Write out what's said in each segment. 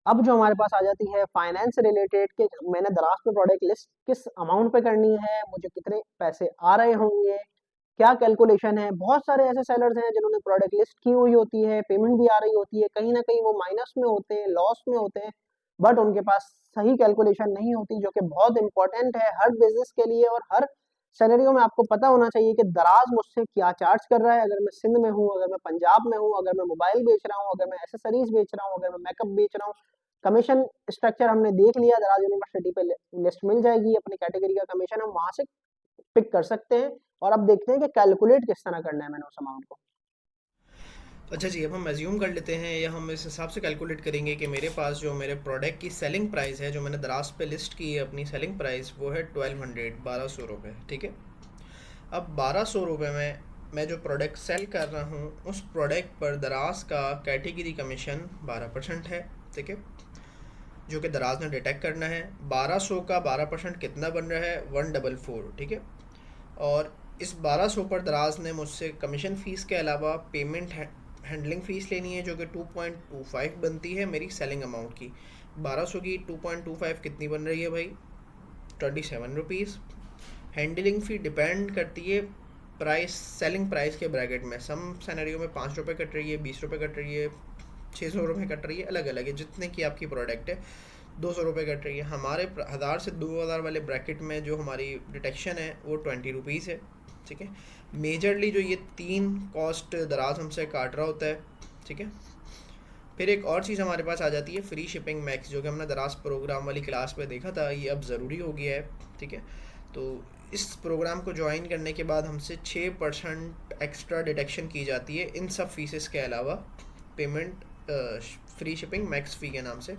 अब जो हमारे पास आ जाती है फाइनेंस रिलेटेड कि मैंने दराज पे प्रोडक्ट लिस्ट किस अमाउंट पे करनी है, मुझे कितने पैसे आ रहे होंगे, क्या कैलकुलेशन है। बहुत सारे ऐसे सेलर्स हैं जिन्होंने प्रोडक्ट लिस्ट की हुई होती है, पेमेंट भी आ रही होती है, कहीं ना कहीं वो माइनस में होते हैं, लॉस में होते हैं, बट उनके पास सही कैलकुलेशन नहीं होती, जो कि बहुत इंपॉर्टेंट है हर बिजनेस के लिए। और हर सिनेरियो में आपको पता होना चाहिए कि दराज मुझसे क्या चार्ज कर रहा है। अगर मैं सिंध में हूँ, अगर मैं पंजाब में हूँ, अगर मैं मोबाइल बेच रहा हूँ, अगर मैं एसेसरीज बेच रहा हूँ, अगर मैं मेकअप बेच रहा हूँ, कमीशन स्ट्रक्चर हमने देख लिया, दराज यूनिवर्सिटी पे लिस्ट मिल जाएगी, अपनी कैटेगरी का कमीशन हम वहां से पिक कर सकते हैं। और अब देखते हैं कि कैलकुलेट किस तरह करना है मैंने उस अमाउंट को। अच्छा जी, अब हम एज्यूम कर लेते हैं या हम इस हिसाब से कैलकुलेट करेंगे कि मेरे पास जो मेरे प्रोडक्ट की सेलिंग प्राइस है, जो मैंने दराज पे लिस्ट की है अपनी सेलिंग प्राइस, वो है 1200, 1200 रुपये। ठीक है। अब 1200 रुपये में मैं जो प्रोडक्ट सेल कर रहा हूँ, उस प्रोडक्ट पर दराज का कैटेगरी कमीशन 12% है। ठीक है, जो कि दराज ने डिटेक्ट करना है। 1200 का 12% कितना बन रहा है? 144। ठीक है। और इस 1200 पर दराज ने मुझसे कमीशन फ़ीस के अलावा पेमेंट हैंडलिंग फ़ीस लेनी है, जो कि 2.25 बनती है मेरी सेलिंग अमाउंट की। 1200 की 2.25 कितनी बन रही है भाई? 27 रुपीज़। हैंडलिंग फ़ी डिपेंड करती है प्राइस, सेलिंग प्राइस के ब्रैकेट में। सम सिनेरियो में 5 रुपये कट रही है, 20 रुपये कट रही है, 600 रुपये कट रही है, अलग अलग है जितने की आपकी प्रोडक्ट है। 200 रुपये कट रही है। हमारे 1000 से 2000 वाले ब्रैकेट में जो हमारी डिटेक्शन है वो 20 रुपीज़ है। ठीक है। मेजरली जो ये तीन कॉस्ट दराज हमसे काट रहा होता है। ठीक है। फिर एक और चीज़ हमारे पास आ जाती है, फ्री शिपिंग मैक्स, जो कि हमने दराज प्रोग्राम वाली क्लास में देखा था, ये अब ज़रूरी हो गया है। ठीक है। तो इस प्रोग्राम को ज्वाइन करने के बाद हमसे 6% एक्स्ट्रा डिडक्शन की जाती है इन सब फीसेस के अलावा, पेमेंट फ्री शिपिंग मैक्स फ़ी के नाम से।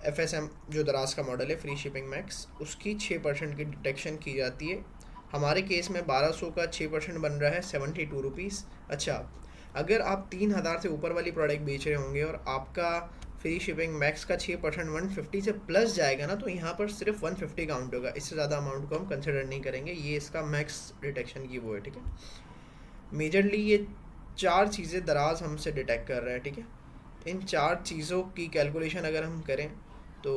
FSM जो दराज का मॉडल है, फ्री शिपिंग मैक्स, उसकी 6% की डिडक्शन की जाती है। हमारे केस में 1200 का 6% बन रहा है 72 रुपीज़। अच्छा, अगर आप 3000 से ऊपर वाली प्रोडक्ट बेच रहे होंगे और आपका फ्री शिपिंग मैक्स का 6% 150 से प्लस जाएगा ना, तो यहाँ पर सिर्फ 150 काउंट होगा, इससे ज़्यादा अमाउंट को हम कंसिडर नहीं करेंगे। ये इसका मैक्स डिटेक्शन की वो है। ठीक है। मेजरली ये चार चीज़ें दराज हमसे डिटेक्ट कर रहा है। ठीक है। इन चार चीज़ों की कैलकुलेशन अगर हम करें तो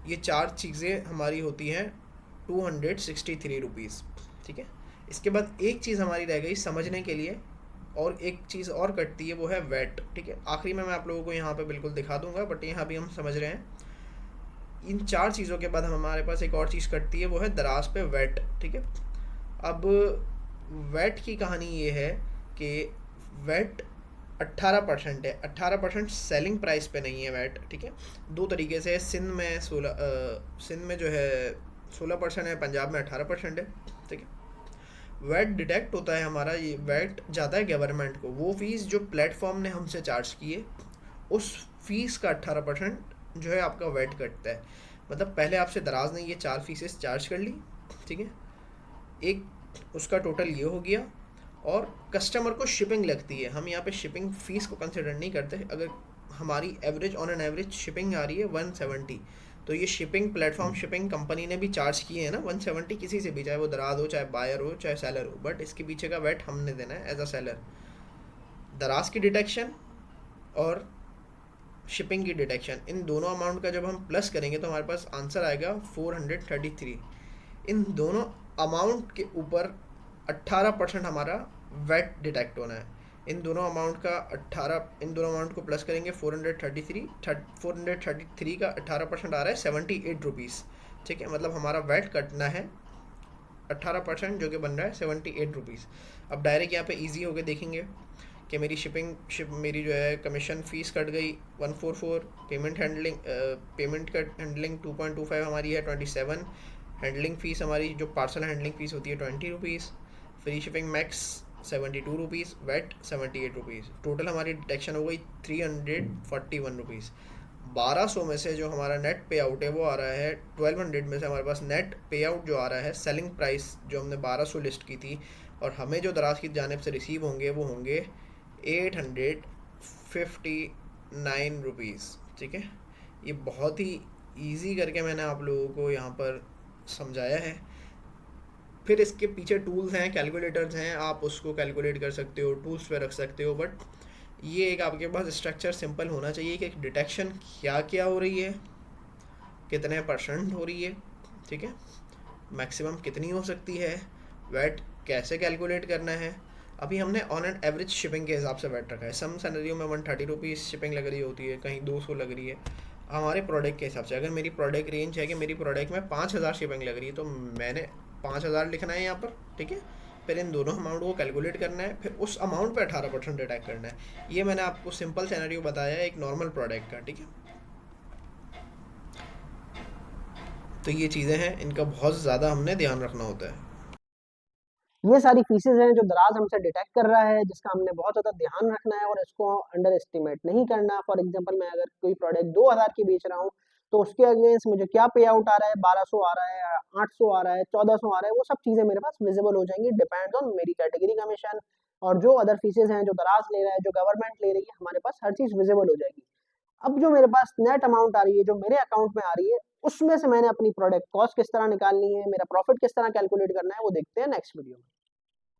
ये चार चीज़ें हमारी होती हैं 263 रुपीज़। ठीक है। इसके बाद एक चीज़ हमारी रह गई समझने के लिए, और एक चीज़ और कटती है, वो है वेट। ठीक है, आखिरी में मैं आप लोगों को यहाँ पे बिल्कुल दिखा दूंगा, बट यहाँ भी हम समझ रहे हैं। इन चार चीज़ों के बाद हमारे पास एक और चीज़ कटती है, वो है दराज पे वेट। ठीक है। अब वेट की कहानी ये है कि वेट 18% है। 18% सेलिंग प्राइस पे नहीं है वेट। ठीक है। दो तरीके से सिंध में 16, सिंध में जो है 16% है, पंजाब में 18% है। ठीक है। वेट डिटेक्ट होता है हमारा, ये वेट जाता है गवर्नमेंट को। वो फीस जो प्लेटफॉर्म ने हमसे चार्ज की है, उस फीस का 18% जो है आपका वेट कटता है। मतलब पहले आपसे दराज ने ये चार फीसेस चार्ज कर ली। ठीक है। एक उसका टोटल ये हो गया, और कस्टमर को शिपिंग लगती है। हम यहाँ पे शिपिंग फ़ीस को कंसिडर नहीं करते। अगर हमारी average on an average shipping आ रही है 170, तो ये शिपिंग प्लेटफॉर्म शिपिंग कंपनी ने भी चार्ज किए हैं ना 170, किसी से भी, चाहे वो दराज हो, चाहे बायर हो, चाहे सेलर हो, बट इसके पीछे का वेट हमने देना है एज अ सेलर। दराज की डिटेक्शन और शिपिंग की डिटेक्शन, इन दोनों अमाउंट का जब हम प्लस करेंगे तो हमारे पास आंसर आएगा 433। इन दोनों अमाउंट के ऊपर 18% हमारा वेट डिटेक्ट होना है। इन दोनों अमाउंट का 18, इन दोनों अमाउंट को प्लस करेंगे 433 का 18% आ रहा है 78 रुपीज़। ठीक है। मतलब हमारा वेट कटना है 18%, जो कि बन रहा है 78 रुपीज़। अब डायरेक्ट यहाँ पे इजी होके देखेंगे कि मेरी मेरी जो है कमीशन फ़ीस कट गई 144। पेमेंट का हैंडलिंग 2.25 हमारी है 27। हैंडलिंग फ़ीस हमारी जो पार्सल हैंडलिंग फ़ीस होती है 20 rupees. Free shipping max 72 rupees, weight 78 rupees. Total हमारी डिटेक्शन हो गई 341 रुपीज़। 1200 में से जो हमारा नेट पे आउट है वो आ रहा है, 1200 में से हमारे पास नेट पे आउट जो आ रहा है, सेलिंग प्राइस जो हमने 1200 लिस्ट की थी, और हमें जो दराज की जानब से रिसीव होंगे वो होंगे 859 रुपीज़। ठीक है। ये बहुत ही ईजी करके मैंने आप लोगों को यहाँ पर समझाया है। फिर इसके पीछे टूल्स हैं, कैलकुलेटर्स हैं, आप उसको कैलकुलेट कर सकते हो, टूल्स पे रख सकते हो, बट ये एक आपके पास स्ट्रक्चर सिंपल होना चाहिए कि डिटेक्शन क्या क्या हो रही है, कितने परसेंट हो रही है, ठीक है, मैक्सिमम कितनी हो सकती है, वैट कैसे कैलकुलेट करना है। अभी हमने ऑन एन एवरेज शिपिंग के हिसाब से वैट रखा है। सम सैलरियों में 130 रुपीज़ शिपिंग लग रही होती है, कहीं 200 लग रही है। हमारे प्रोडक्ट के हिसाब से, अगर मेरी प्रोडक्ट रेंज है कि मेरी प्रोडक्ट में 5,000 शिपिंग लग रही है, तो मैंने 5,000 लिखना है यहाँ पर, ठीक है। फिर इन दोनों अमाउंट को कैलकुलेट करना है, फिर उस अमाउंट पे 18% डिडक्ट करना है। ये मैंने आपको सिंपल सिनेरियो बताया है एक नॉर्मल प्रोडक्ट का, ठीक है। तो ये चीज़ें हैं, इनका बहुत ज़्यादा हमने ध्यान रखना होता है। ये सारी फीसेस हैं जो दराज हमसे डिटेक्ट कर रहा है, जिसका हमने बहुत ज़्यादा ध्यान रखना है और इसको अंडर एस्टिमेट नहीं करना। फॉर एग्जांपल मैं अगर कोई प्रोडक्ट 2000 की बेच रहा हूँ, तो उसके अगेंस्ट मुझे क्या पे आउट आ रहा है, 1200 आ रहा है, 800 आ रहा है, 1400 आ रहा है, वो सब चीज़ें मेरे पास विजिबल हो जाएंगी, डिपेंड ऑन मेरी कैटेगरी कमीशन और जो अदर फीसेस हैं जो दराज ले रहा है, जो गवर्नमेंट ले रही है, हमारे पास हर चीज़ विजिबल हो जाएगी। अब जो मेरे पास नेट अमाउंट आ रही है, जो मेरे अकाउंट में आ रही है, उसमें से मैंने अपनी प्रोडक्ट कॉस्ट किस तरह निकालनी है, मेरा प्रॉफिट किस तरह कैलकुलेट करना है, वो देखते हैं नेक्स्ट वीडियो में।